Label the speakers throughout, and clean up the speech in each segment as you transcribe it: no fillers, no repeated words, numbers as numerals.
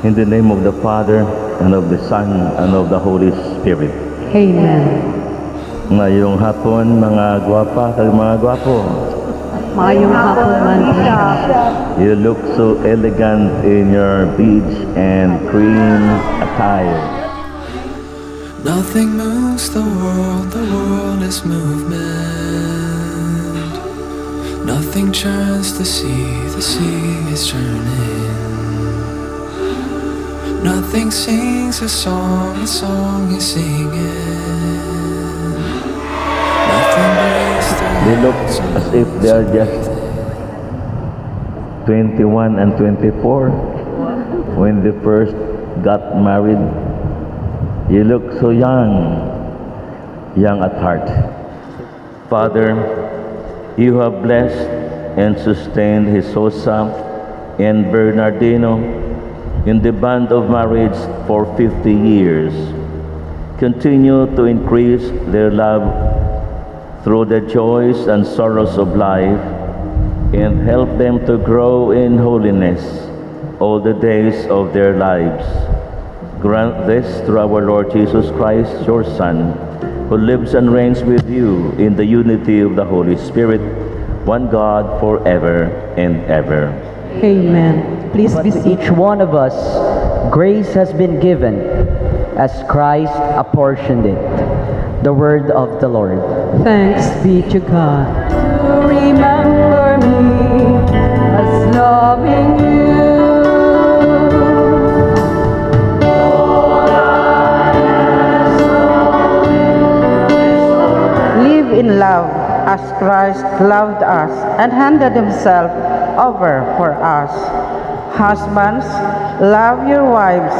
Speaker 1: In the name of the Father, and of the Son, and of the Holy Spirit.
Speaker 2: Amen.
Speaker 1: Ngayong hapon, mga gwapa kag mga gwapo.
Speaker 2: Mayong hapon man siya.
Speaker 1: You look so elegant in your beige and cream attire.
Speaker 3: Nothing moves the world is movement. Nothing churns the sea is churning. Nothing sings a song is singing. Nothing breaks the
Speaker 1: They look as if they are just 21 and 24 when they first got married. You look so young at heart. Father, you have blessed and sustained Jesosa and Bernardino in the bond of marriage for 50 years. Continue to increase their love through the joys and sorrows of life, and help them to grow in holiness all the days of their lives. Grant this through our Lord Jesus Christ, your Son, who lives and reigns with you in the unity of the Holy Spirit, one God forever and ever.
Speaker 2: Amen. Please be seated.
Speaker 4: Each one of us, grace has been given as Christ apportioned it. The word of the Lord.
Speaker 2: Thanks be to God.
Speaker 5: To remember me as loving you.
Speaker 6: Live in love as Christ loved us and handed himself over for us. Husbands, love your wives,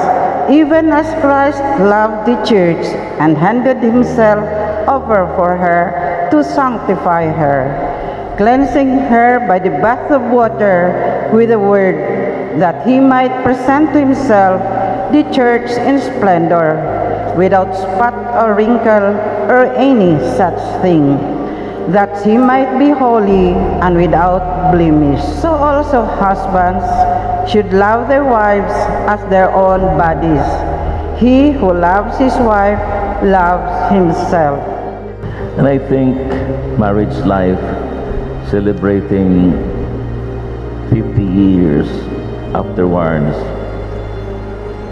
Speaker 6: even as Christ loved the church and handed himself over for her to sanctify her, cleansing her by the bath of water with the word, that he might present to himself the church in splendor, without spot or wrinkle or any such thing, that he might be holy and without blemish. So also husbands should love their wives as their own bodies. He who loves his wife loves himself.
Speaker 1: And I think marriage life, celebrating 50 years afterwards,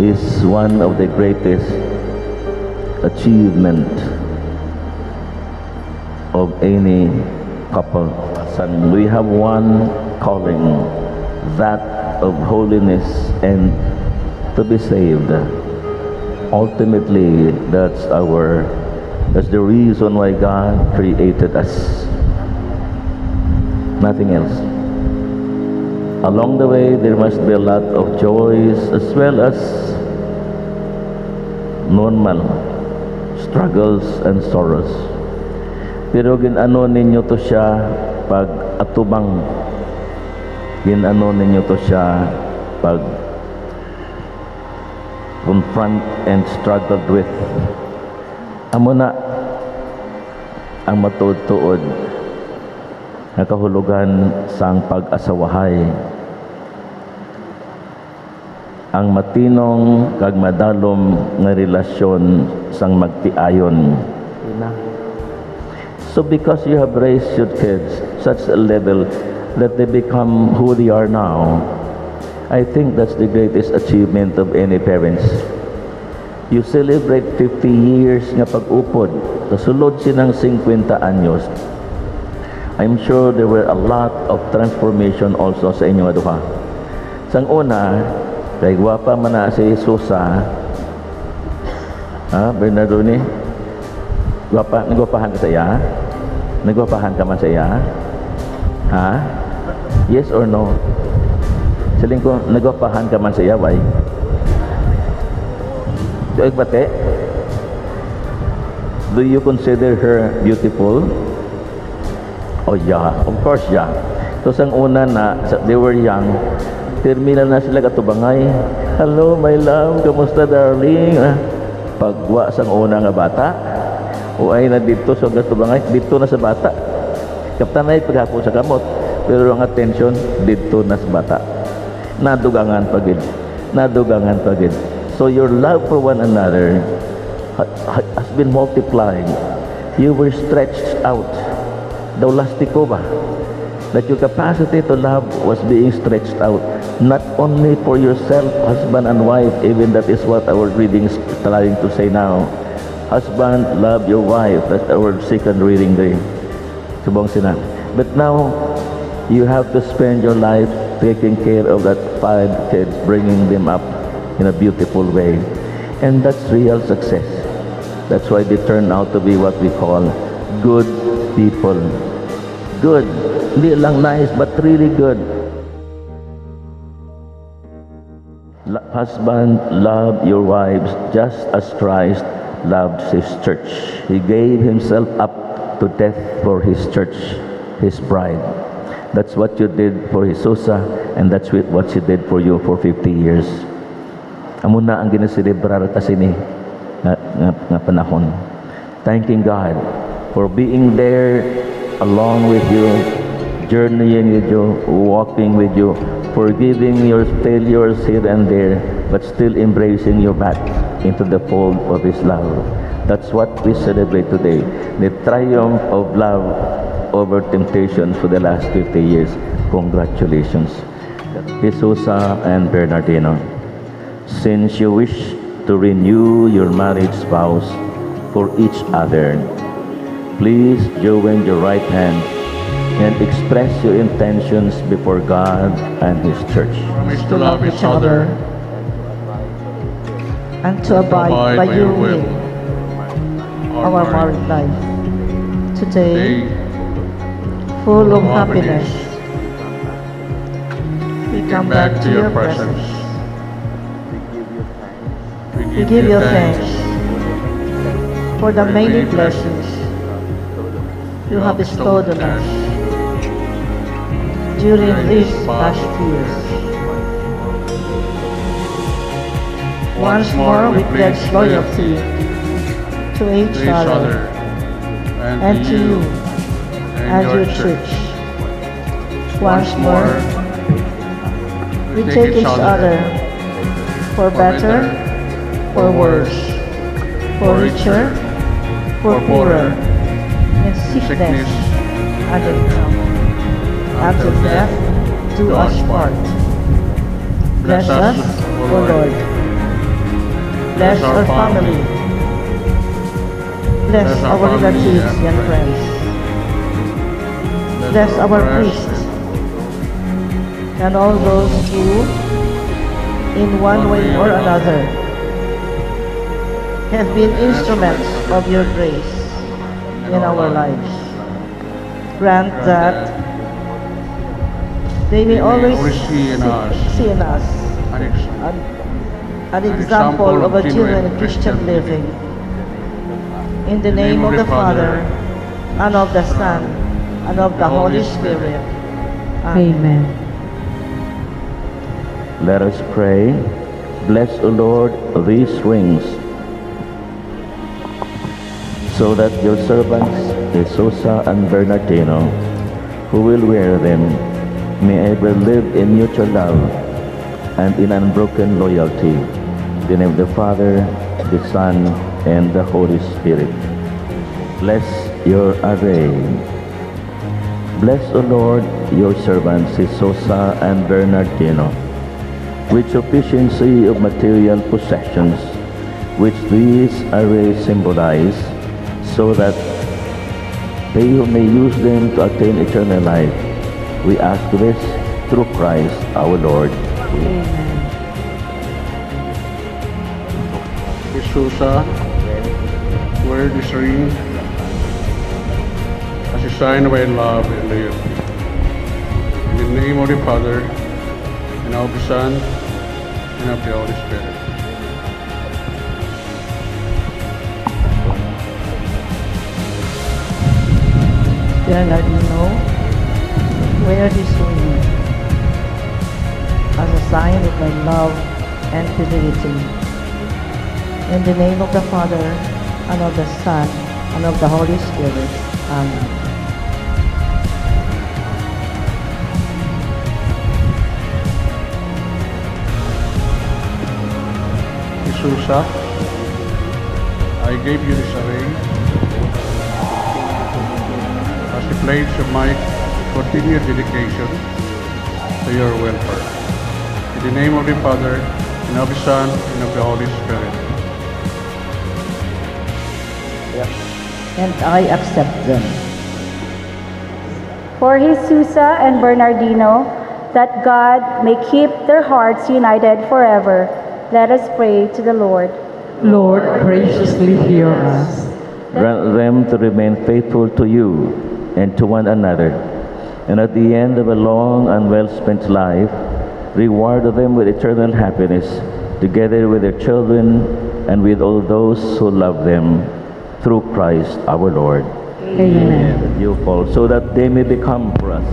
Speaker 1: is one of the greatest achievement of any couple. And we have one calling, that of holiness and to be saved. Ultimately, that's the reason why God created us. Nothing else. Along the way, there must be a lot of joys as well as normal struggles and sorrows. Pero ginano ninyo to siya pag atubang. Ginano ninyo to siya pag confront and struggled with. Amo na ang matutuod na kahulugan sang pag-asawahay. Ang matinong kag madalom nga relasyon sang magtiayon. So because you have raised your kids such a level that they become who they are now, I think that's the greatest achievement of any parents. You celebrate 50 years nga pag-upod, kasulod sinang 50 anyos. I'm sure there were a lot of transformation also sa inyong aduha. Sang una, kay gwapa man na si Jesosa, Bernardo ni, nagwapahan ka sa iya? Nagwapahan ka man sa iya? Ha? Yes or no? Saling ko, nagwapahan ka man sa iya, bay? Tuig bate? Do you consider her beautiful? Oh yeah, of course yeah. So sang una na, they were young, terminal na sila katubangay. Hello my love, kamusta darling? Pagwa sang una nga bata, o ay na dito sa katubangay, dito na sa bata. Kaptanay paghapon sa kamot, pero ang attention dito na sa bata. Nadugangan pagid. nadugangan pa gid. So your love for one another has been multiplied. You were stretched out. Daw lastiko ba? That your capacity to love was being stretched out. Not only for yourself, husband and wife, even that is what our reading is trying to say now. Husband, love your wife. That's our second reading day. Subong sinabi. But now, you have to spend your life taking care of that 5 kids, bringing them up in a beautiful way. And that's real success. That's why they turn out to be what we call good people. Good. Hindi lang nice, but really good. Husband, love your wives just as Christ loved his church. He gave himself up to death for his church, his bride. That's what you did for Jesusa, and that's what she did for you for 50 years. Amo na ang ginaselebrar kasi ni nga panahon. Thanking God for being there along with you, journeying with you, walking with you, forgiving your failures here and there, but still embracing you back into the fold of His love. That's what we celebrate today, the triumph of love over temptations for the last 50 years. Congratulations, Jesusa and Bernardino. Since you wish to renew your marriage vows for each other, please join your right hand and express your intentions before God and His church.
Speaker 7: Promise to love each other
Speaker 5: and to abide by your will, our married life. Today, full of happiness, we come back to your presence. We give you thanks for the many blessings you have bestowed on us during these past years. Once more, we pledge loyalty to each other and to you and your church. Once more, we take each other for better, for worse, for richer, for poorer, in sickness and in health, until death do us part. Bless us, O Lord. Bless our family. Bless our relatives and friends. Bless our priests and all those who, in one way or another, have been instruments of your grace in our lives. Grant that they may always see in us an example of a genuine Christian living. In the name of the Father, and of the Son, and of the Holy Spirit.
Speaker 2: Amen.
Speaker 1: Let us pray. Bless, O Lord, these rings, so that your servants, Jesusa and Bernardino, who will wear them, may ever live in mutual love and in unbroken loyalty. In the name of the Father, the Son, and the Holy Spirit. Bless your array. Bless, O Lord, your servants, Jesusa and Bernardino, with sufficiency of material possessions, which these arrays symbolize, so that they who may use them to attain eternal life. We ask this through Christ our Lord.
Speaker 7: Jesusa, wear this ring as a sign of my love and loyalty. In the name of the Father, and of the Son, and of the Holy Spirit.
Speaker 5: Bernardino, wear this ring as a sign of my love and fidelity. In the name of the Father, and of the Son, and of the Holy Spirit. Amen.
Speaker 7: Susa, I gave you this ring as a pledge of my continued dedication to your welfare. In the name of the Father, and of the Son, and of the Holy Spirit.
Speaker 5: And I accept them.
Speaker 8: For Jesus and Bernardino, that God may keep their hearts united forever, let us pray to the Lord.
Speaker 2: Lord, graciously hear us.
Speaker 1: Grant them to remain faithful to you and to one another. And at the end of a long and well-spent life, reward them with eternal happiness, together with their children and with all those who love them, through Christ our Lord.
Speaker 2: Amen.
Speaker 1: You fall, so that they may become for us.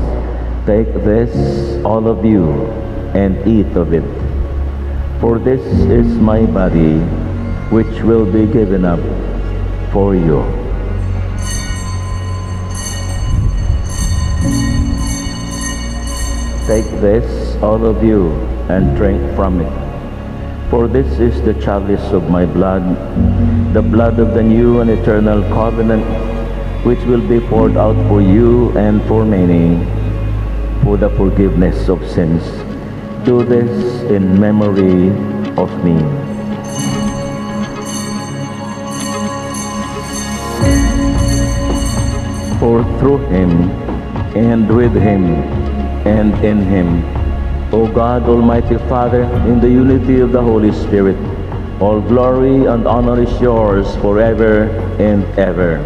Speaker 1: Take this, all of you, and eat of it. For this is my body, which will be given up for you. Take this, all of you, and drink from it. For this is the chalice of my blood, the blood of the new and eternal covenant, which will be poured out for you and for many, for the forgiveness of sins. Do this in memory of me. For through him, and with him, and in him, O God, Almighty Father, in the unity of the Holy Spirit, all glory and honor is yours forever and ever.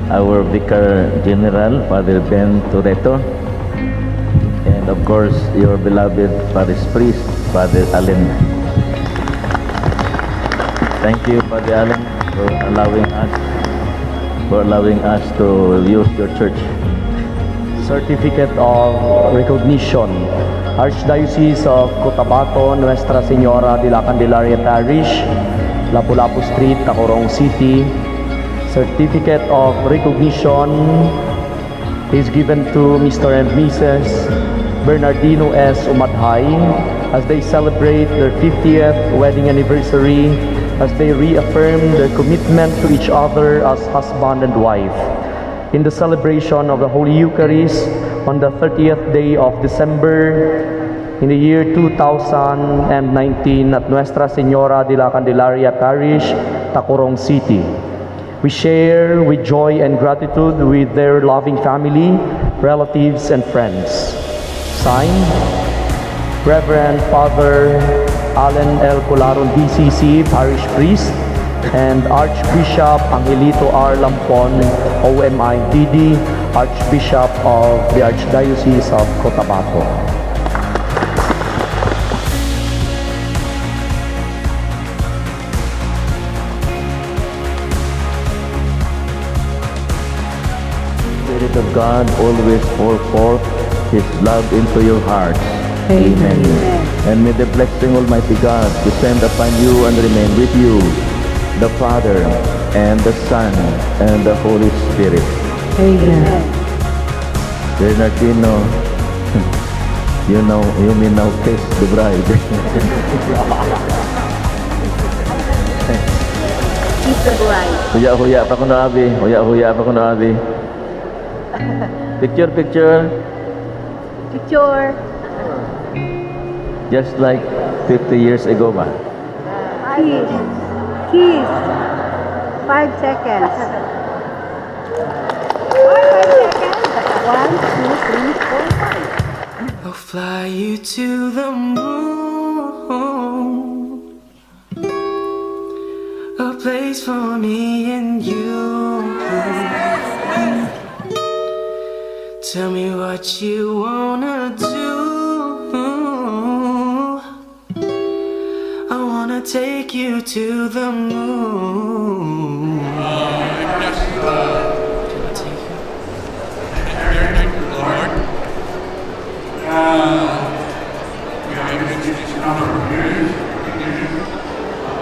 Speaker 1: Our Vicar General, Father Ben Toretto, and of course, your beloved Parish Priest, Father Allen. Thank you, Father Allen, for allowing us to use your church.
Speaker 4: Certificate of Recognition, Archdiocese of Cotabato, Nuestra Señora de la Candelaria Parish, Lapu-Lapu Street, Tacorong City. Certificate of Recognition is given to Mr. and Mrs. Bernardino S. Umadhay as they celebrate their 50th wedding anniversary, as they reaffirm their commitment to each other as husband and wife. In the celebration of the Holy Eucharist on the 30th day of December in the year 2019 at Nuestra Señora de la Candelaria Parish, Tacorong City. We share with joy and gratitude with their loving family, relatives, and friends. Signed, Reverend Father Allen L. Colaron, DCC, Parish Priest, and Archbishop Angelito R. Lampon, OMI DD, Archbishop of the Archdiocese of Cotabato.
Speaker 1: Spirit of God, always pour forth His love into your hearts.
Speaker 2: Amen.
Speaker 1: And may the blessing Almighty God descend upon you and remain with you, the Father, and the Son, and the Holy Spirit.
Speaker 2: Amen.
Speaker 1: Bernardino, you may now kiss the bride.
Speaker 8: Kiss the bride.
Speaker 1: Huya-huya pa ko na, Abi. Huya-huya pa ko na, Abi. Picture, picture.
Speaker 8: Picture.
Speaker 1: Just like 50 years ago ba?
Speaker 8: Kiss. Kiss. 5 seconds. 5 seconds. 1, 2, 3, 4, 5.
Speaker 3: I'll fly you to the moon, a place for me and you. Tell me what you wanna do. I wanna take you to the moon.
Speaker 7: We have been to this number of years.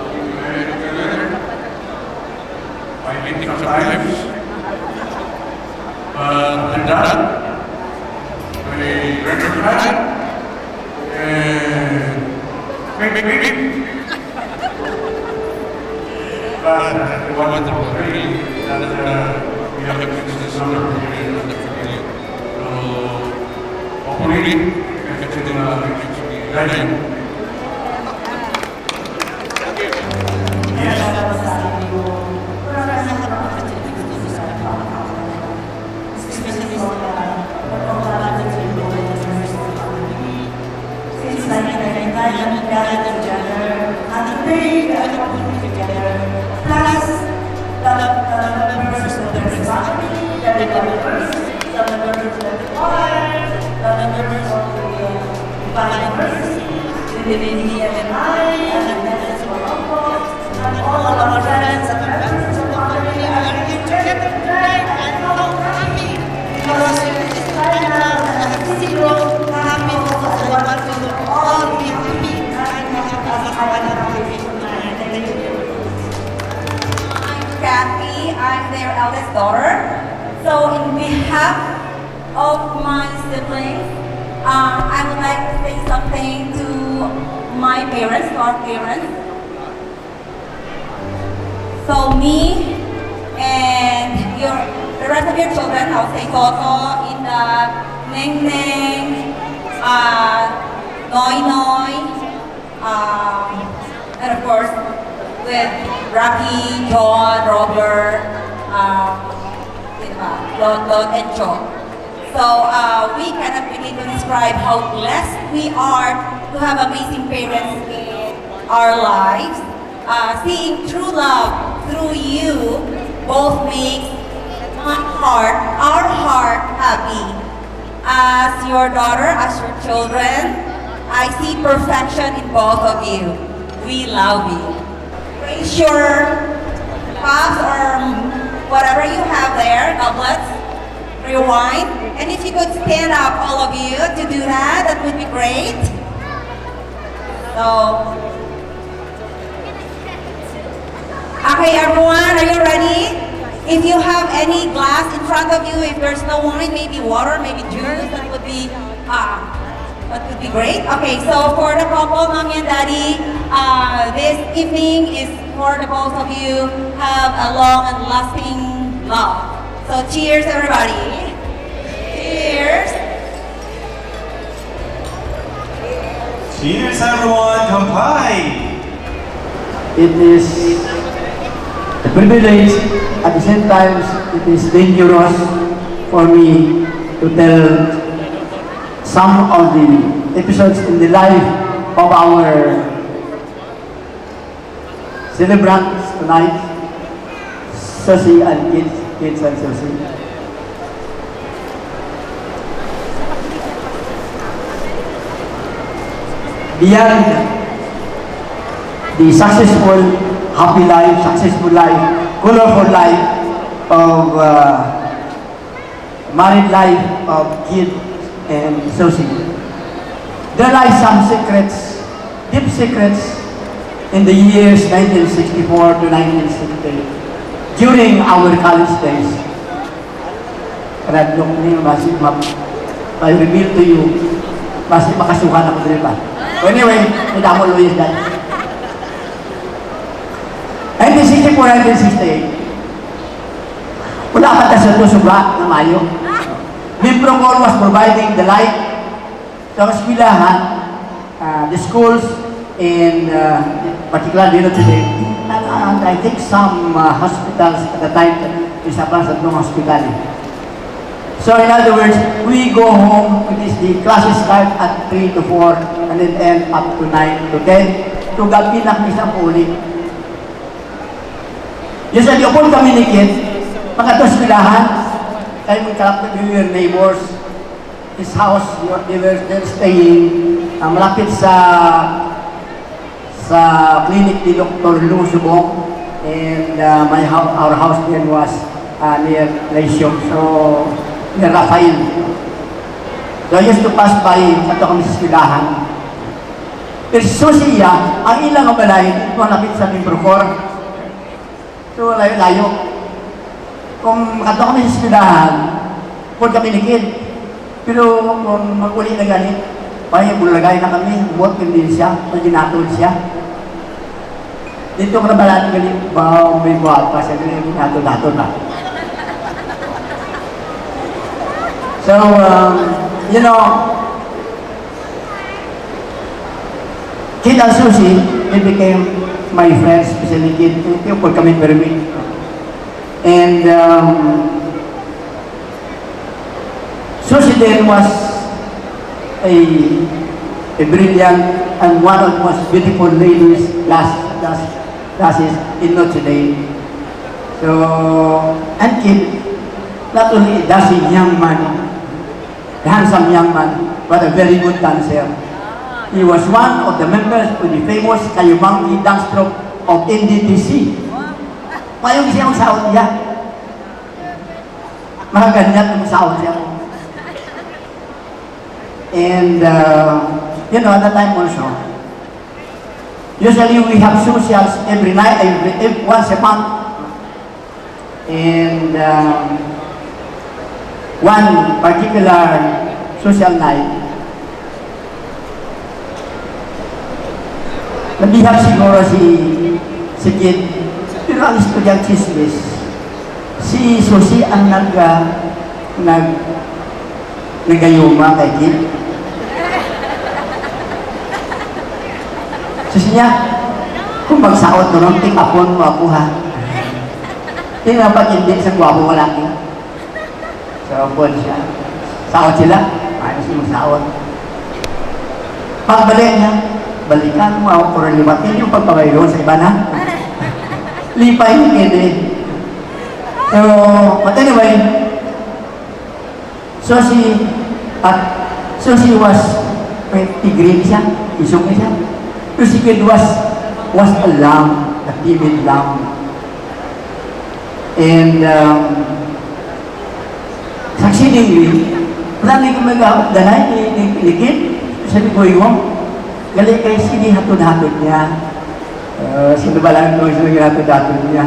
Speaker 7: We married together. I think of lives. But we want to pray that we have this summer period and the period to hopefully get to the line.
Speaker 9: Kathy, I'm their eldest daughter. So in behalf of my siblings, I would like to say something to my parents, to our parents. So me and the rest of your children, I'll say Toto, Inda, Neng Neng, Noy Noy, and of course with Rocky, John, Robert, Lot, and John. So we cannot begin to describe how blessed we are to have amazing parents in our lives. Seeing true love through you both makes our heart happy. As your daughter, as your children, I see perfection in both of you. We love you. Raise your cups or whatever you have there, goblets, rewind. And if you could stand up, all of you, to do that, that would be great. So, okay, everyone, are you ready? If you have any glass in front of you, if there's no wine, maybe water, maybe juice, that would be great. Okay, so for the couple, mommy and daddy, this evening is for the both of you. Have a long and lasting love. So cheers, everybody. Cheers.
Speaker 10: Cheers, everyone. Kampai.
Speaker 11: It is a privilege, at the same time it is dangerous for me to tell some of the episodes in the life of our celebrants tonight, Susie and kids and Susie. Beyond the successful, happy life, successful life, colorful life of married life of Kid and Susie, there lie some secrets, deep secrets, in the years 1964 to 1960, during our college days. And I reveal to you, masih makasuhan ako din pa. Anyway, may damo Luis that. 1964, 1968, wala ka sa ito subra na Mayo. Membro Call was providing the light sa eskwelahan, the schools, in particularly today, and I think some hospitals at the time, isa pa sa itong hospital. So in other words, we go home, the classes start at 3 to 4 and then end up to 9 to 10. To gabi lang isang uli. Yes, at yung kami ni Kid, pagkatos pilahan, tayo magkalapit with your neighbors, his house, they were staying malapit sa clinic ni Dr. Lou Subong, and our house then was near Leisyon, so near Rafael. So I used to pass by ato kami sa eskwelahan. Pero Susiya, ang ilang balay, malapit sa Mimbrocor. So layo-layo. Kung ato kami sa eskwelahan, kung kami ni Kid, pero kung mag-uli na ganit, Paya bulagay na kami, buot din siya, ginatod siya. Dito ko na balaan gali, may buhat pa siya, ginatod-hatod na. So, you know, Kid and Susie, they became my friends, especially Kid, for kami permit. And Susie then was a brilliant and one of the most beautiful ladies classes in Notre Dame. So, and Kid, not only does he young man, a handsome young man, but a very good dancer. He was one of the members of the famous Kayumangi dance troupe of NDTC. Mayroon siya ang sahod niya. Magaganyan ang sahod niya. And, you know, at that time also, usually we have socials every night, once a month. And one particular social night, nabihag siguro si Kid, pero ang estudyang chismis, si Susie ang nagayuma kay Kid. Susie niya, kung magsaot doon, ting-apon mo ako ha. Tingnan pag hindi sa guwapo malaki. So, apon siya. Saot sila, ayos yung magsaot. Pagbalik niya, balikan mo ako para limatin yung pagpapayroon sa iba na. Lipay ni Kid eh. So, but anyway, Susie was, tigrin siya, isong siya. So si Kid was a lamb, a timid lamb. And succeedingly, marami ko mag-danay ni Kid. Sabi ko yung, galing kay sini hatod-hatod niya. Sino ba lang ito yung hatod-hatod niya?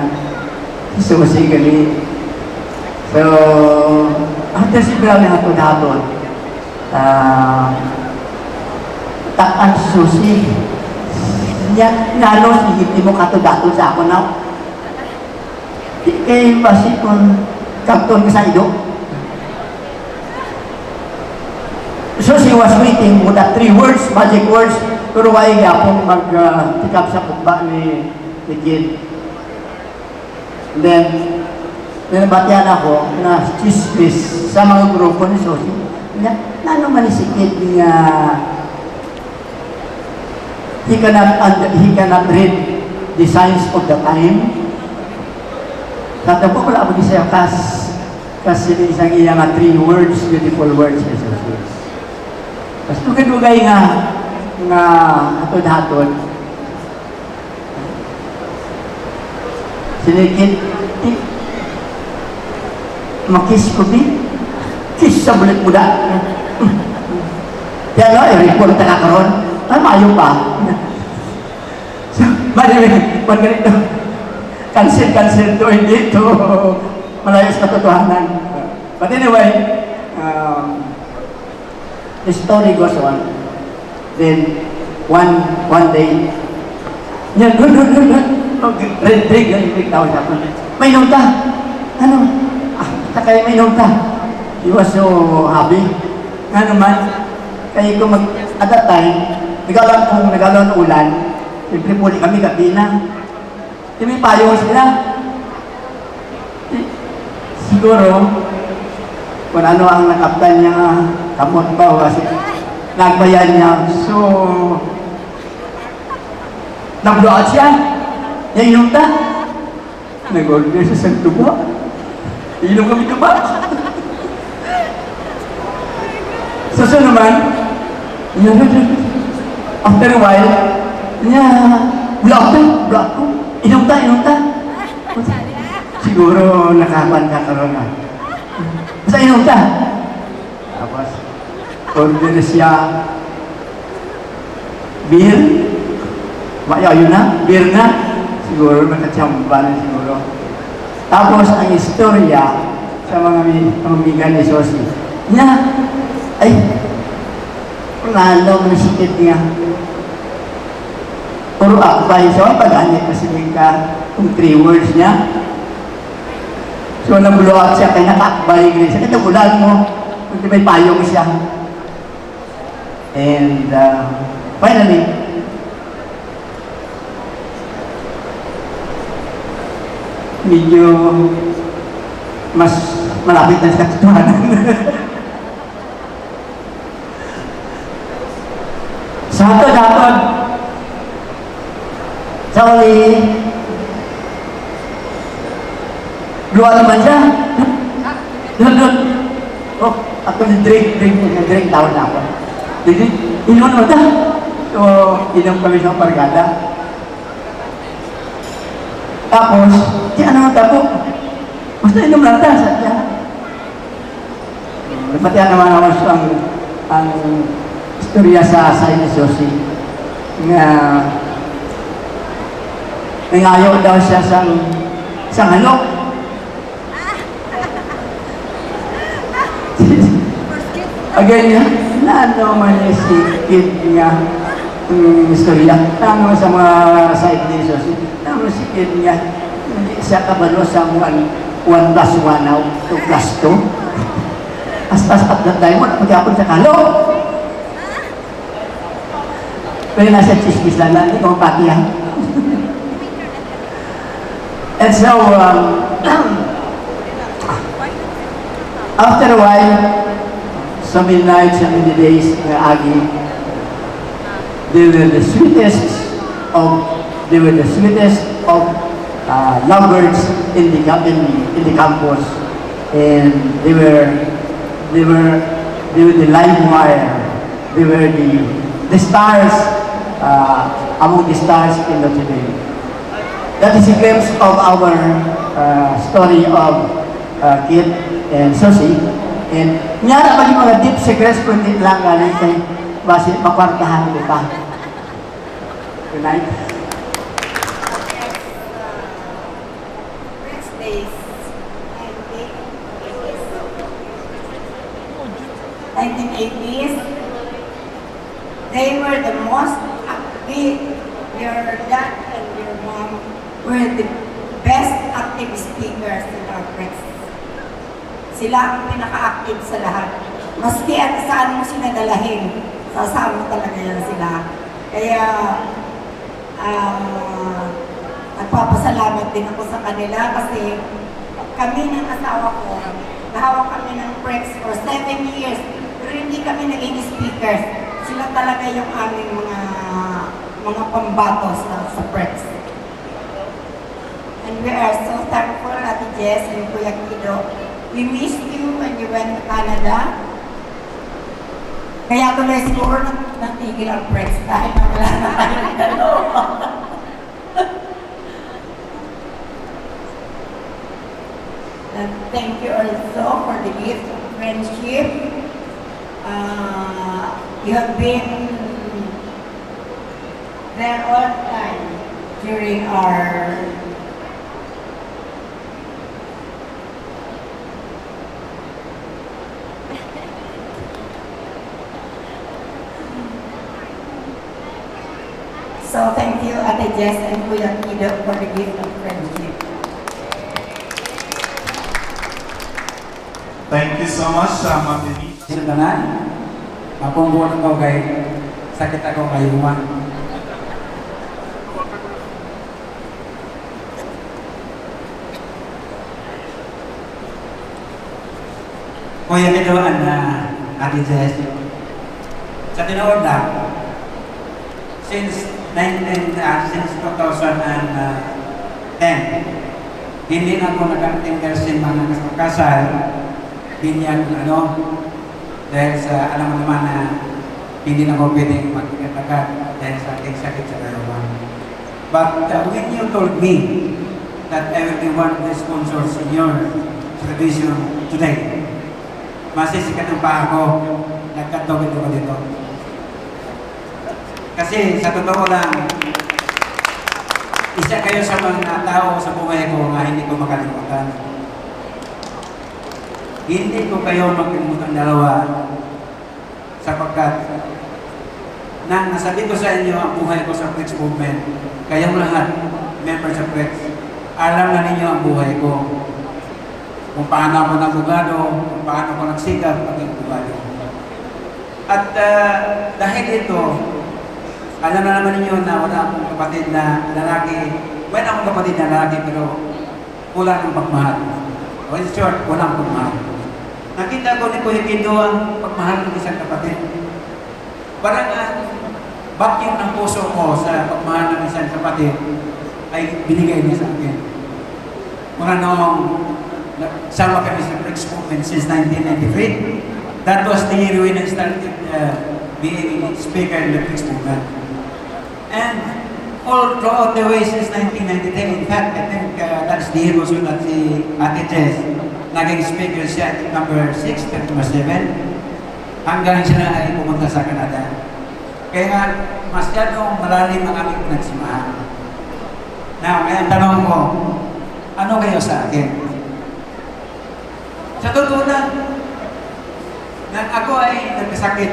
Speaker 11: Si Susie gali. So, after si Brown na hatod-hatod, takan Susie, niya, nalos, hindi mo katod-hatod sa ako na. Kaya basi kung kapton ka sa ido. So she was waiting for the 3 words, magic words, pero wala yapong mag-tikap sa pagba ni Kid. Then, nabatian ako na chismis sa mga grupo ni Susie. Nano man si Kid niya, he cannot read the signs of the time. Tatapos wala mo di siya kasi isang iya nga 3 words, beautiful words ni Susie. Tapos tugay-tugay nga hatod-hatod. Sinikit, makis ko di, kiss sa bulit muda. Kaya no, i-report na kakaroon, mayo pa. So, pag ganito, cancel to, hindi to malayos na totohanan. But anyway, the story goes on. Then, one day, red drink, yung tawag sa akin. May nota! Ano? Kaya may nota. He was so happy. Nga naman, kaya ko at that time, nagkaroon ng ulan, siyempre puli kami gabi na. May payo sila. Siguro, kung ano ang nakaptan niya, kamot ba, kasi nagbayan niya. So, nabloat siya. Yan yung ta. Nag-order sa tuba. Inom kami tuba. So naman, after a while, block ko. Inom ta. Siguro kakaroon na. Basta inom ta. Tapos, order siya. Beer. Yun na, beer na. Siguro nakachamba na siguro. Tapos, ang istorya sa mga pamamigan ni Susie, niya, ay, Lalo manasikit niya. Puro akbay siya, pag-anit kasi ka kung 3 words niya. So, nag-blow out siya, kaya nakakbay rin siya. Kaya nagulan mo, kung may payong siya. And finally, medyo mas malapit na sa katuanan. Hatod. Sorry. Luar naman siya. Doon. Oh, ako drink tawag na ako. Inom naman ta. So, inom kami sa pargada. Tapos, di ano naman tapo. Basta inom lang ta. Pati naman ang istorya sa Saint Josie nga ayaw daw siya sang halok. Again, ano man si kid nga istorya. Ano sa mga Saint Josie, ano si kid nga hindi siya kabalo sa 1 plus 1 now, 2 plus 2. As at that time, magkapon sa kalok. Pero nasa chismis lang, hindi ko pati yan. And so, after a while, so many nights, so many days, Agi, they were the sweetest of lovebirds in the campus, and they were the live wire, they were the stars among the stars in Notre Dame. That is a glimpse of our story of Kit and Susie. And nyara pa yung mga deep secrets kung hindi lang galing kay base makwartahan ko pa. Good night.
Speaker 9: Next days, 1980s, they were the most upbeat. Your dad and your mom were the best active speakers in our press. Sila ang pinaka-active sa lahat. Maski at saan mo sila dalahin, sasama talaga yan sila. Kaya, nagpapasalamat din ako sa kanila kasi kami ng asawa ko, nahawak kami ng press for 7 years, pero hindi kami naging speakers. Sila talaga yung aming mga pambatos sa press. And we are so thankful, Ate Jess and Kuya Kido. We missed you when you went to Canada. Kaya tuloy siguro natigil ang press dahil wala na tayong dalawa. And thank you also for the gift of friendship. You have been there all the time during our So thank you, Ate Jess and Kuya Kido for the gift of friendship.
Speaker 10: Thank you so much, Ma'am Denise.
Speaker 12: Sinundangan, mapungguan ko kay sakit ako kay Uma. Kuya Kido na Ate Jess, sa tinood na, since 2010, hindi na ako nag-attender sa mga kasal, binyan dahil sa alam mo naman na hindi na ako pwedeng magkakatakat dahil sa aking sakit sa dalawa. But when you told me that I will be one of the sponsors in your television today, masisikat ang paa ko, nagkatawid ako dito. Kasi sa totoo lang, isa kayo sa mga tao sa buhay ko na hindi ko makalimutan. Hindi ko kayo makalimutan dalawa sapagkat nang nasabi ko sa inyo ang buhay ko sa Flex Movement, kayong lahat, members sa Flex, alam na ninyo ang buhay ko. Kung paano ako nabugado, kung paano ako nagsikap maging bugado. At dahil ito, alam na naman ninyo na wala akong kapatid na lalaki. Wala akong kapatid na lalaki pero wala ng pagmahal. O in short, wala akong pagmahal. Nakita ko ni Kuya Kindo ang pagmahal ng isang kapatid. Parang vacuum ng puso ko sa pagmahal ng isang kapatid ay binigay niya sa akin. Mga noong sama kami sa Flex Movement since 1993. That was the year when I started being a speaker in the Flex Movement. And all throughout the way since 1993, in fact, I think that's the year also that si Ate Jess naging speaker siya at number 6, number 7, hanggang siya ay pumunta sa Canada. Kaya nga, masyadong malalim ang aming pinagsamahan. Now, ngayon tanong ko, ano kayo sa akin? Sa totoo lang, nang ako ay nagkasakit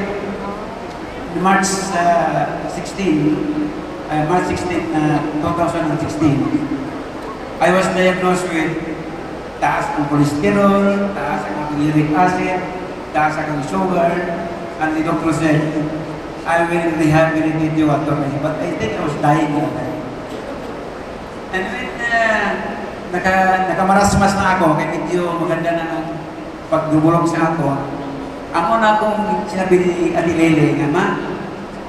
Speaker 12: March 16, 2016, I was diagnosed with taas ng cholesterol, taas ng uric acid, taas ng sugar, and the doctor said, I will rehabilitate you after me. But I think I was dying that time. And when nakamarasmas na ako, kaya medyo maganda na ang pagdubulong sa ako, ang una akong sinabi ni Ate Lele, nga, Ma,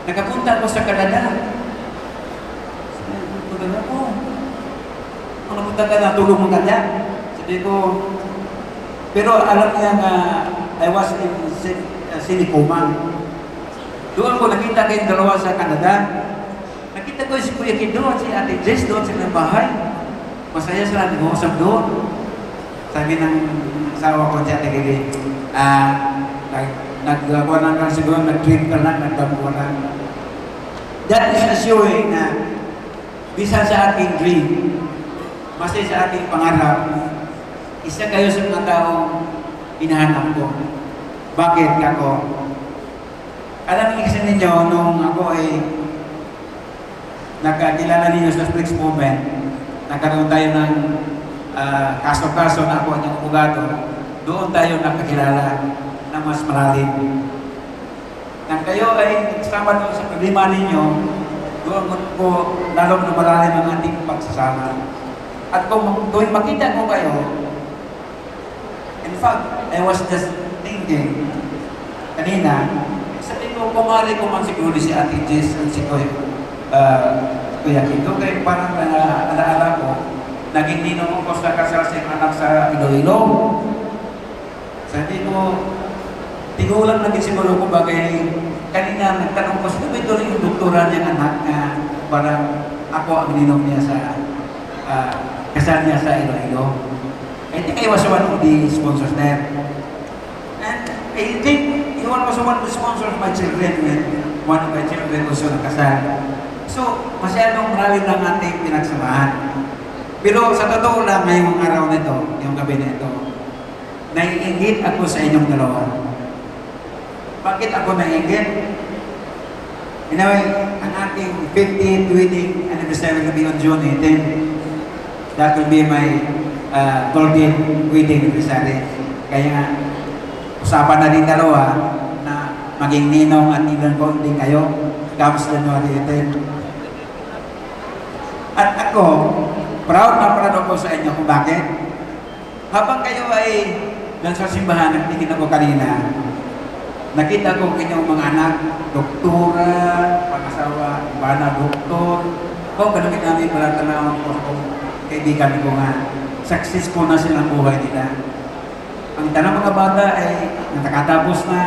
Speaker 12: nakapunta ako sa Canada. Sabi ko, kung napunta ka na, tulong mo ka dyan. Sabi ko, pero alam niya nga, I was in Silicoma. Doon ko nakita kayong dalawa sa Canada. Nakita ko si Kuya Kindo, si Ate Jess doon sa bahay. Masaya sila nag-uusap doon. Sabi ng asawa ko si Ate Lele, naggawa lang siguro, nag-trip ka lang, nagdabuwa lang. That is assuring na bisa sa aking dream, masaya sa aking pangarap, isa kayo sa mga taong hinahanap ko. Bakit ako? Alam niyo kasi ninyo, nung ako ay nagkakilala ninyo sa Flex Movement, nagkaroon tayo ng kaso-kaso na ako ang yung abogado, doon tayo nakakilala na mas malalim. Nang kayo ay nagsama doon sa problema ninyo, doon ko lalong na malalim ang ating pagsasama. At kung doon makita ko kayo, in fact, I was just thinking, kanina, sabi ko, kumari ko man siguro si Ate Jess at si Kuya Kindo, kaya parang alaala ko, naging ninong ko sa kasal sa anak sa Iloilo. Sabi ko, tigulang lagi siguro ko bagay, kanina nagtanong ko, sino ba ito rin yung doktora niyang anak na parang ako ang ninom niya sa kasal niya sa Iloilo. I think I was one of the sponsors there. And I think he was one of the sponsors of my children when one of my children also nakasal. So, masyadong marami lang ating pinagsamahan. Pero sa totoo lang, ngayong araw nito, yung gabi na ito, naiingit ako sa inyong dalawa. Bakit ako naiingit? Anyway, ang ating 50th wedding anniversary will be on June 18. That will be my 14th wedding anniversary. Kaya usapan na din dalawa na maging ninong at ninong ko din kayo comes January 18. At ako, proud ako sa inyo kung bakit. Habang kayo ay nasa simbahan, nagtingin ako kanina, nakita ko inyong mga anak, doktora, pangasawa, bana, doktor. Ganun namin pala tanawang ko kung kaibigan ko nga, successful na silang buhay nila. Ang tanang mga bata ay nakatapos na,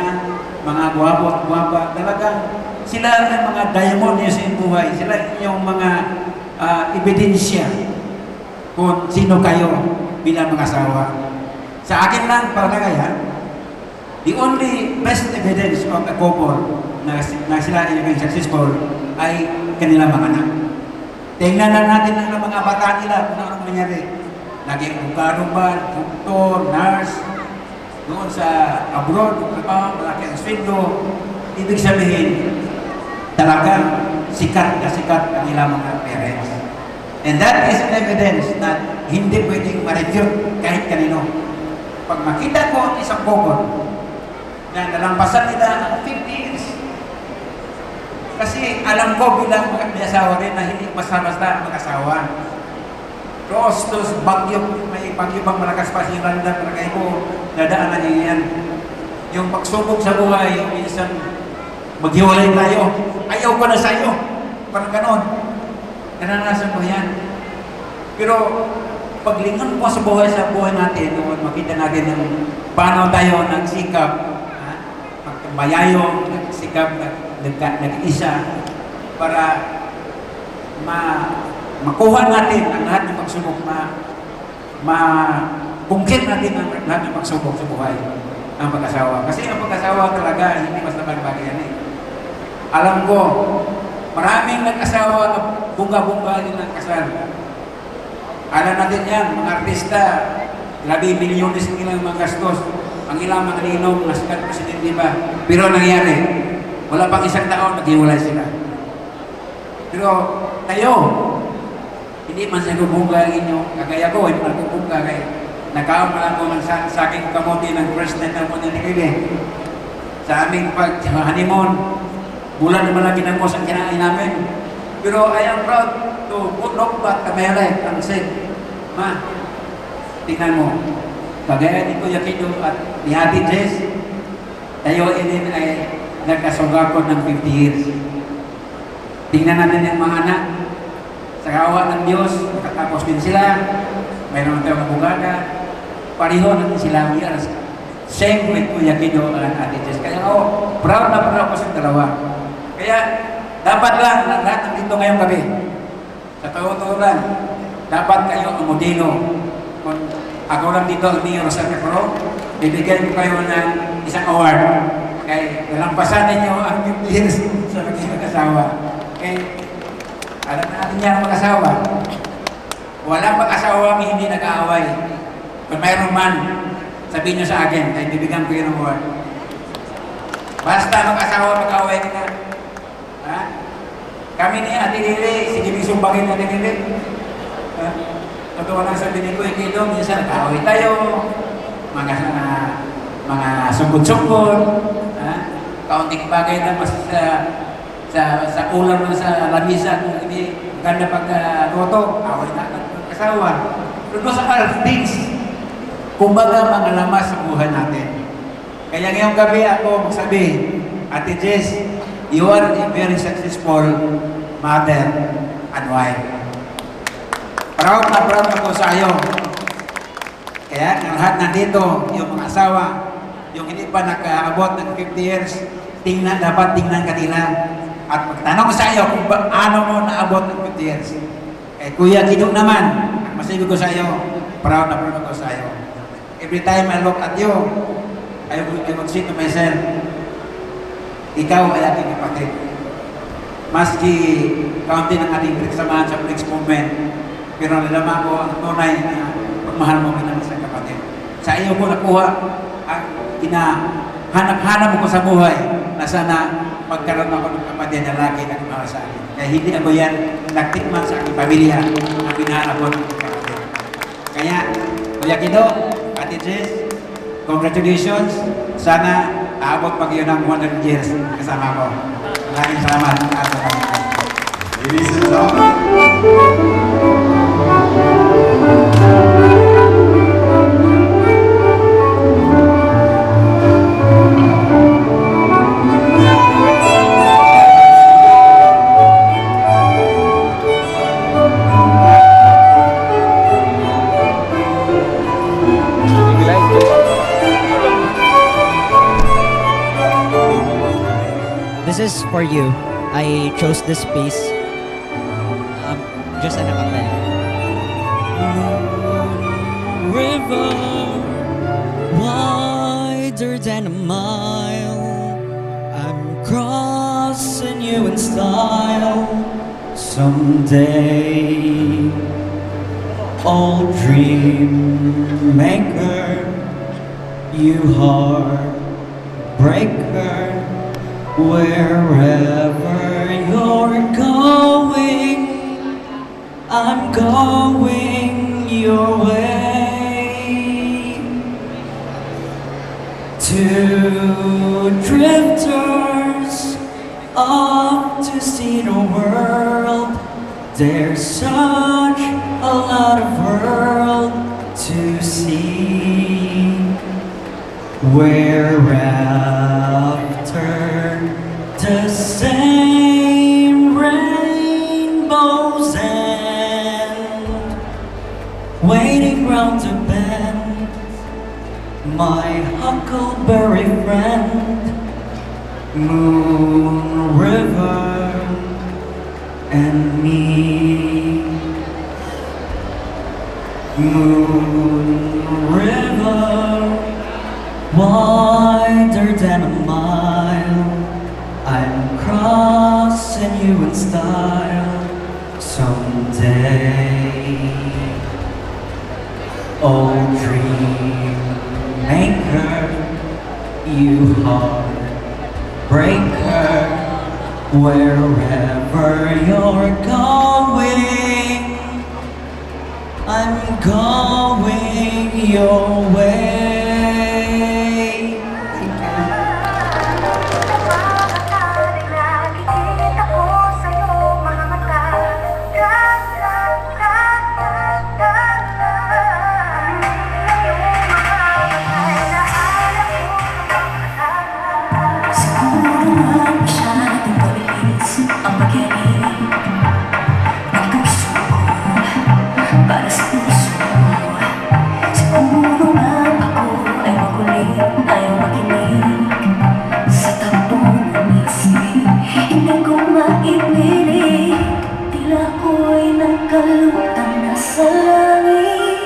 Speaker 12: mga guwapo at guwapa, talagang sila ang mga diamond niya sa buhay. Sila yung mga ebidensya kung sino kayo bilang mga asawa. Sa akin lang, palagayan, the only best evidence of a couple na sila ay naging successful ay kanilang mga anak. Tingnan lang natin ang mga bata nila kung ano nangyari. Naging abogado ba, doktor, nurse, doon sa abroad, malaki ang sweldo. Ibig sabihin, talagang sikat na sikat ang ilang mga parents. And that is evidence na hindi pwedeng ma-refute kahit kanino. Pag makita ko ang isang couple na nalampasan nila ang 50 years, kasi alam ko bilang may asawa rin na hindi basta-basta mag-asawa. Rostos, bagyo, may bagyo bang malakas pa si Randa, palagay ko, dadaanan niya yan. Yung pagsubok sa buhay, minsan maghiwalay tayo. Ayaw ko na sa'yo. Parang ganon. Naranasan ko yan. Pero paglingon po sa buhay natin, makita natin ng paano tayo nagsikap, magmayayong, nagsikap, nag-isa para makuha natin ang lahat ng pagsubok, ma-bungkit natin ang lahat ng pagsubok sa buhay ng pag-asawa. Kasi ang pag-asawa talaga, hindi basta bagay yan eh. Alam ko, maraming nag-asawa na bunga-bunga din ang kasal. Alam natin yan, mga artista, grabe milyones ng ilang mga gastos, ang ilang mga ninom, mga sikat presidente ba. Pero nangyari, wala pang isang taon, naghiwalay sila. Pero tayo, hindi man sa gubungga ang inyo, kagaya ko, hindi man gubungga kayo. Nakaon man ako ng sa aking kamote ng first night na mo na nikili. Sa aming pag-honeymoon, bulan naman lang ginamos ang kinain namin. Pero I am proud to look back at my life and say, Ma, tingnan mo, kagaya ni Kuya Kido at ni Ate Jess, tayo din ay nagkasugakod ng 50 years. Tingnan natin yung mga anak, sa kawa ng Diyos, nakatapos din sila, mayroon tayong abogada, pareho natin sila years. Same with Kuya Kido at Ate Jess. Kaya ako, proud na proud ko sa dalawa. Kaya, dapat lang, lahat nandito ngayong gabi, sa totoo lang, dapat kayo ang modelo. Kung ako lang dito ang Mayor sa Pecoro, bibigyan ko kayo ng isang award. Kaya nalampasan ninyo ang 50 years sa mag-asawa. Kaya alam natin yan ang mag-asawa. Walang mag-asawa ang hindi nag-aaway. Kung mayroon man, sabihin nyo sa akin, kaya bibigyan ko yun ng award. Basta mag-asawa, mag-aaway ka na. Ha? Kami ni Ate Lili, sige may sumbagin Ate Lili. Totoo lang sabihin ko, Kido, minsan nag-aaway tayo, mga sungkod-sungkod, kaunting bagay na mas sa ulam na sa lamisa, kung hindi ganda pag-roto, away na ang kasawa. Pero sa other things, kumbaga mga lamas sa buhay natin. Kaya ngayong gabi ako magsabi, Ate Jess, you are a very successful mother and wife. Proud na proud ako sa iyo. Kaya ang lahat nandito, yung mga asawa, yung hindi pa nakaabot ng 50 years, dapat tingnan ka nila. At magtanong sa iyo kung paano mo naabot ng 50 years. Eh, Kuya Kido naman, masabi ko sa iyo, proud na proud ako sa iyo. Every time I look at you, I would say to myself, ikaw ay aking kapatid. Maski kaunti ng ating pinagsamahan sa next moment, pero nalaman ko ang tunay na pagmahal mo bilang isang kapatid. Sa iyo ko nakuha ang hanap-hanap ko sa buhay na sana magkaroon ako ng kapatid na lagi na kumahal sa akin. Kaya hindi ako yan nagtikman sa aking pamilya na binahanap ko ng kapatid. Kaya, Kuya Kido, Ate Jess, congratulations. Sana aabot pag yun ng 100 years kasama ko. Maraming salamat.
Speaker 10: Ladies and gentlemen.
Speaker 13: This is for you. I chose this piece just an acapella. River wider than a mile, I'm crossing you in style someday. Oh, dream maker, you heartbreaker, wherever There's such a lot of world to see. Whereafter the same rainbows end, waiting round the bend, my huckleberry friend, Moon River and me. Moon River, wider than a mile, I'm crossing you in style someday. Oh, dream maker, you heartbreaker, wherever you're going, I'm going your way.
Speaker 14: Para sa puso, siguro nga ako ay makulit, ayaw makinig sa takbong umisig. Hindi ko maipilig, tila ko'y nagkalutang nasa langit.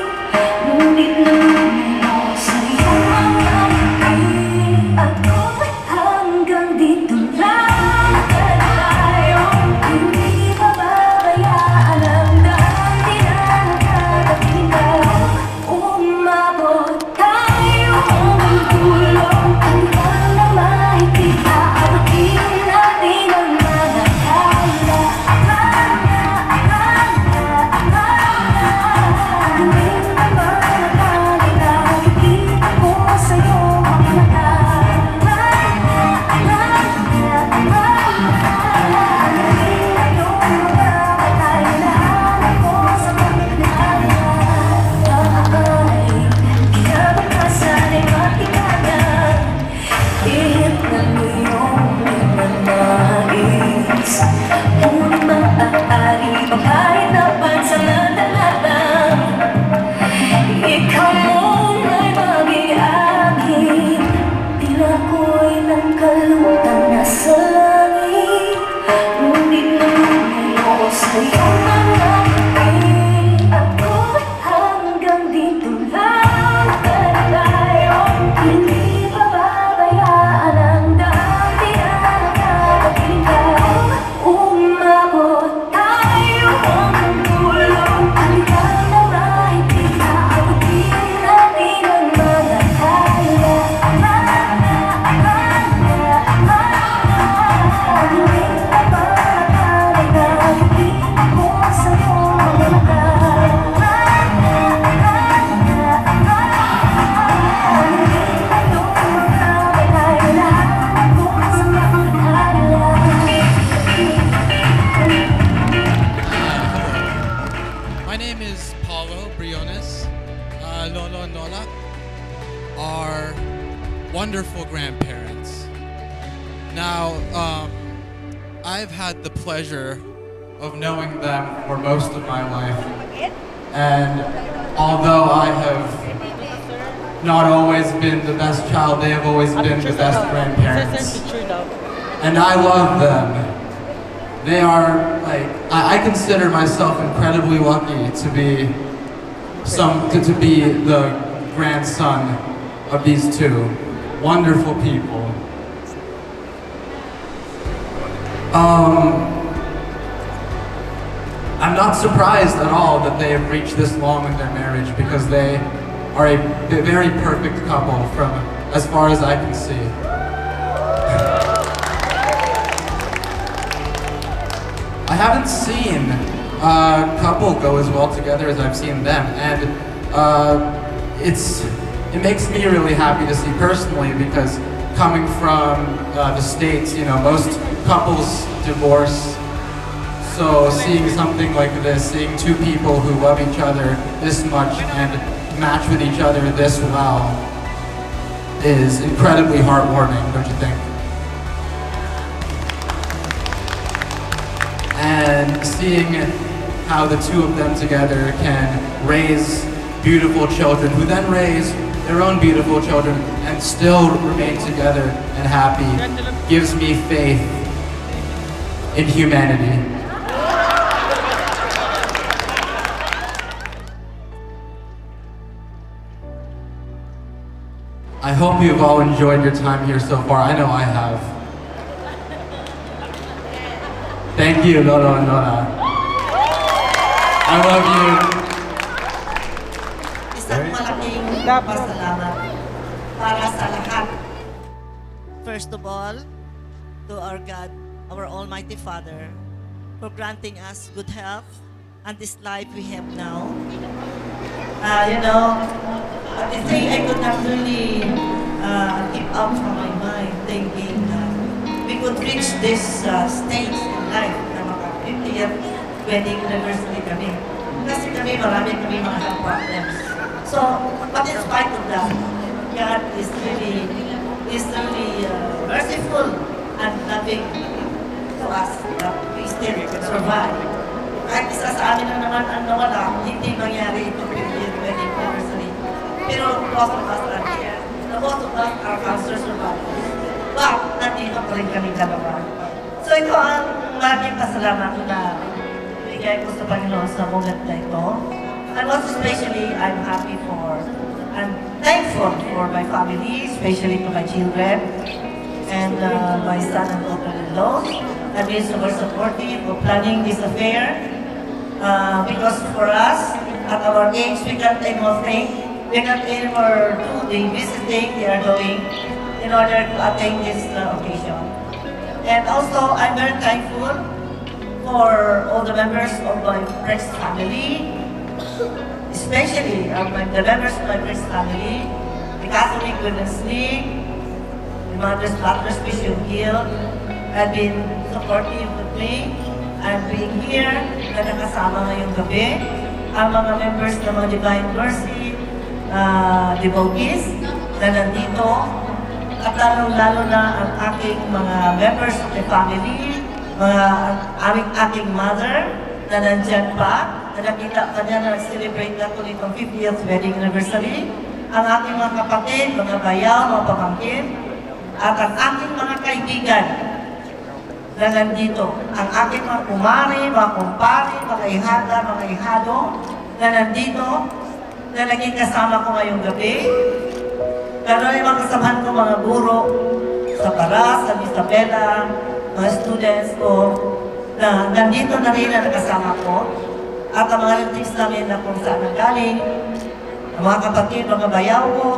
Speaker 14: Ngunit lumino sa'yo ang aking ako'y hanggang dito lang tayo. Hindi pababayaan ang daan, di na nakakatingin tayo. Umabot tayo hanggang tulong, hanggang na mahigpit aabutin natin ang mga kaya. Tuwing ang mga kanila, nakikita ko sa'yo ang ikaw mo ay maging akin, tila ko'y nagkalutang nasa langit. Ngunit lumino sa'yo ang aking ako'y hanggang dito lang tayo. Hindi pababayaan ang daan, di na nakakatingin tayo. Umabot tayo hanggang tulong, hanggang na mahigpit aabutin natin ang mga kaya. Tuwing ang mga kanila, nakikita ko sa'yo ang
Speaker 15: My name is Paulo Briones. Lolo and Lola are wonderful grandparents. Now, I've had the pleasure of knowing them for most of my life. And although I have not always been the best child, they have always been the best grandparents. And I love them. They are like, I consider myself incredibly lucky to be to be the grandson of these two wonderful people. I'm not surprised at all that they have reached this long in their marriage, because they are a very perfect couple from as far as I can see. I haven't seen a couple go as well together as I've seen them, and it makes me really happy to see personally, because coming from the States, you know, most couples divorce So seeing something like this, seeing two people who love each other this much and match with each other this well is incredibly heartwarming, don't you think? And seeing how the two of them together can raise beautiful children who then raise their own beautiful children and still remain together and happy gives me faith in humanity. I hope you've all enjoyed your time here so far. I know I have. Thank you, Lolo and Lola. I love you.
Speaker 16: Isang malaking pasalamat para sa lahat. First of all, to our God, our Almighty Father, for granting us good health and this life we have now. At the thing I could not really keep out from my mind, thinking that we could reach this stage in life na maka-50th wedding anniversary kami. Kasi marami kami mga health problems. So, but in spite of that, God is really merciful and loving to us that we still survive. Kahit isa sa amin na naman ang nawala, hindi mangyari ito 50th wedding anniversary. Pero most of us are here. Most of us are cancer survivors. But nandito pa rin kami dalawa. So ito ang malaking pasalamat na bigay ko sa Panginoon sa moment na ito. And most especially, I'm happy for and thankful for my family, especially to my children and my son and daughter-in-law. I've been super supportive of planning this affair because for us, at our age, we can't anymore think. We can't anymore do the visiting they are doing in order to attain this occasion. And also, I'm very thankful for all the members of my Christ family, especially the members of my Christ family, the Catholic Women's League, the Mothers Baptist Mission Guild, have been supportive with me and being here na nakasama ngayong gabi, ang mga members ng mga Divine Mercy, devotees na nandito, at lalo na ang aking mga members of the family, aking mother na nandyan pa, na nakita ka niya na celebrate na ito nitong 50th wedding anniversary, ang aking mga kapatid, mga bayaw, mga pamangkin, at ang aking mga kaibigan na nandito, ang aking mga kumari, mga kumpari, mga ihada, mga ihado na nandito, na naging kasama ko ngayong gabi. Pero yung mga kasamahan ko, mga guro sa Paras, sa Isabela, mga students ko, na nandito na rin na nakasama ko. At ang mga relatives namin na kung saan nanggaling, ang mga kapatid, mga bayaw ko,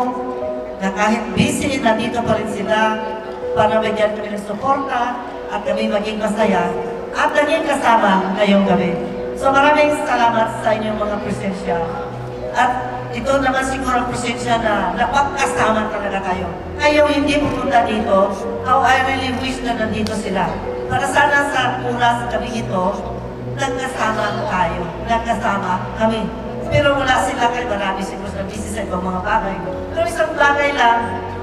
Speaker 16: na kahit busy, nandito pa rin sila para bigyan kami ng suporta at kami maging masaya at naging kasama ngayong gabi. So maraming salamat sa inyong mga presensya. At ito naman siguro ang presensya na napagkasama talaga kayo. Kayo hindi pupunta dito, how I really wish na nandito sila. Para sana sa oras gabi ito, nagkasama tayo, nagkasama kami. Pero wala sila kay marami siguro na busy sa ibang mga bagay. Pero isang bagay lang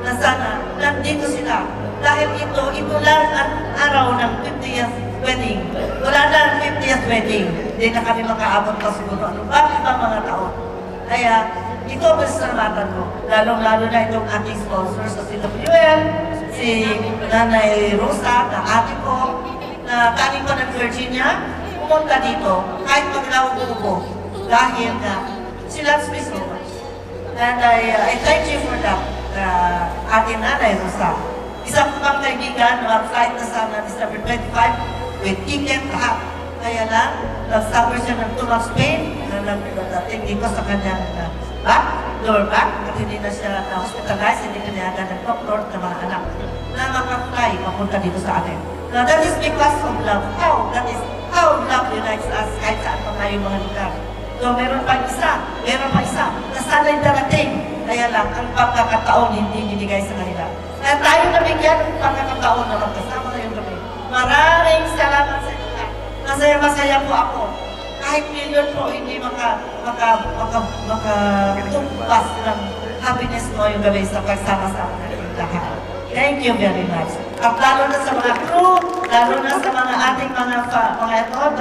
Speaker 16: na sana nandito sila. Dahil ito lang ang araw ng 50th wedding. Wala na ang 50th wedding. Hindi na kami makaabot pa siguro. Ano ba ibang mga taon? Kaya, ito ang masasalamatan ko. Lalong-lalo na itong ating sponsors sa CWL, si Nanay Rosa, na ate ko, na galing pa ng Virginia, pumunta dito, kahit maglaw-ubo, dahil na she loves me so much. And I thank you for that, ating Nanay Rosa. Isang pang kaibigan, flight na sana December 25, with ticket lahat. Kaya lang, nag-suffer siya ng too much pain na nagdating dito sa kanyang lower back at hindi na siya hospitalized, hindi kinayagan ng doktor na mga anak na makaply papunta dito sa atin. Now that is because of love. That is how love unites us kahit saan pa tayo mga lugar. So meron pa isa na sana'y darating. Kaya lang, ang pagkakataon hindi binigay sa kanila. Kaya tayo nabigyan ng pagkakataon na magkasama ngayong gabi. Maraming salamat sa inyo. Masaya masaya po ako. Kahit million po, hindi makatumbas ng happiness mo yung gabi sa pagsama-sama ng lahat. Thank you very much. At lalo na sa mga crew, lalo na sa mga ating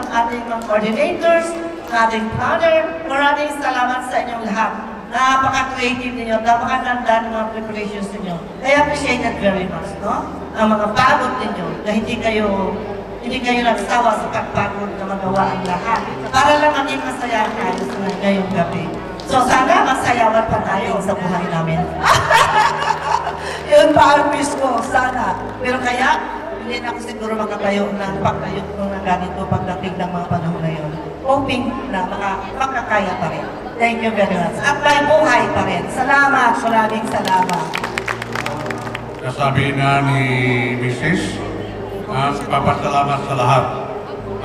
Speaker 16: ating mga coordinators, ating planner, maraming salamat sa inyong lahat. Napaka-creative ninyo, napakaganda ng mga preparations ninyo. I appreciate that very much, no? Ang mga pagod ninyo, na hindi kayo nagsawa sa pagpagod na magawa ang lahat. Para lang maging masaya tayo sa ngayong gabi. So sana masayawan pa tayo sa buhay namin. Yun pa ang wish ko, sana. Pero kaya, hindi na ako siguro makatayo ng pagtayo ko na ganito pagdating ng mga panahon na yun. Hoping na makakaya pa rin. Thank you very much. At may buhay pa rin. Salamat, maraming salamat.
Speaker 7: Nasabi na ni Mrs. Papasalamat sa lahat.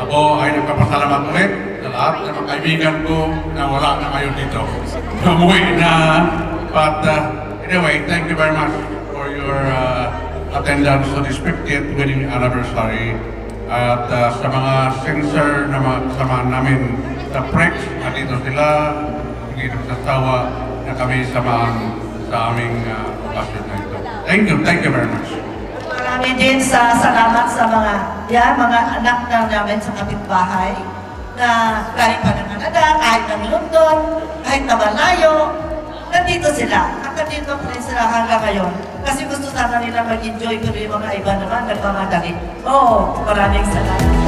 Speaker 7: Ako ay nagpapasalamat ulit sa lahat ng mga kaibigan ko na wala na ngayon dito. Umuwi na. But anyway, thank you very much for your attendance to this 50th wedding anniversary. At sa mga sincere na mga kasama namin sa Prex, nandito sila, hindi nagsasawa na kami samahan sa aming okasyon na ito. Thank you very much.
Speaker 16: Marami din sa salamat sa mga anak na namin sa kapitbahay na kahit pa ng Canada, kahit ng London, kahit na malayo, nandito sila. At nandito pa rin sila hanggang ngayon. Kasi gusto sana nila mag-enjoy, pero yung mga iba naman nagmamadali. Oo, maraming salamat.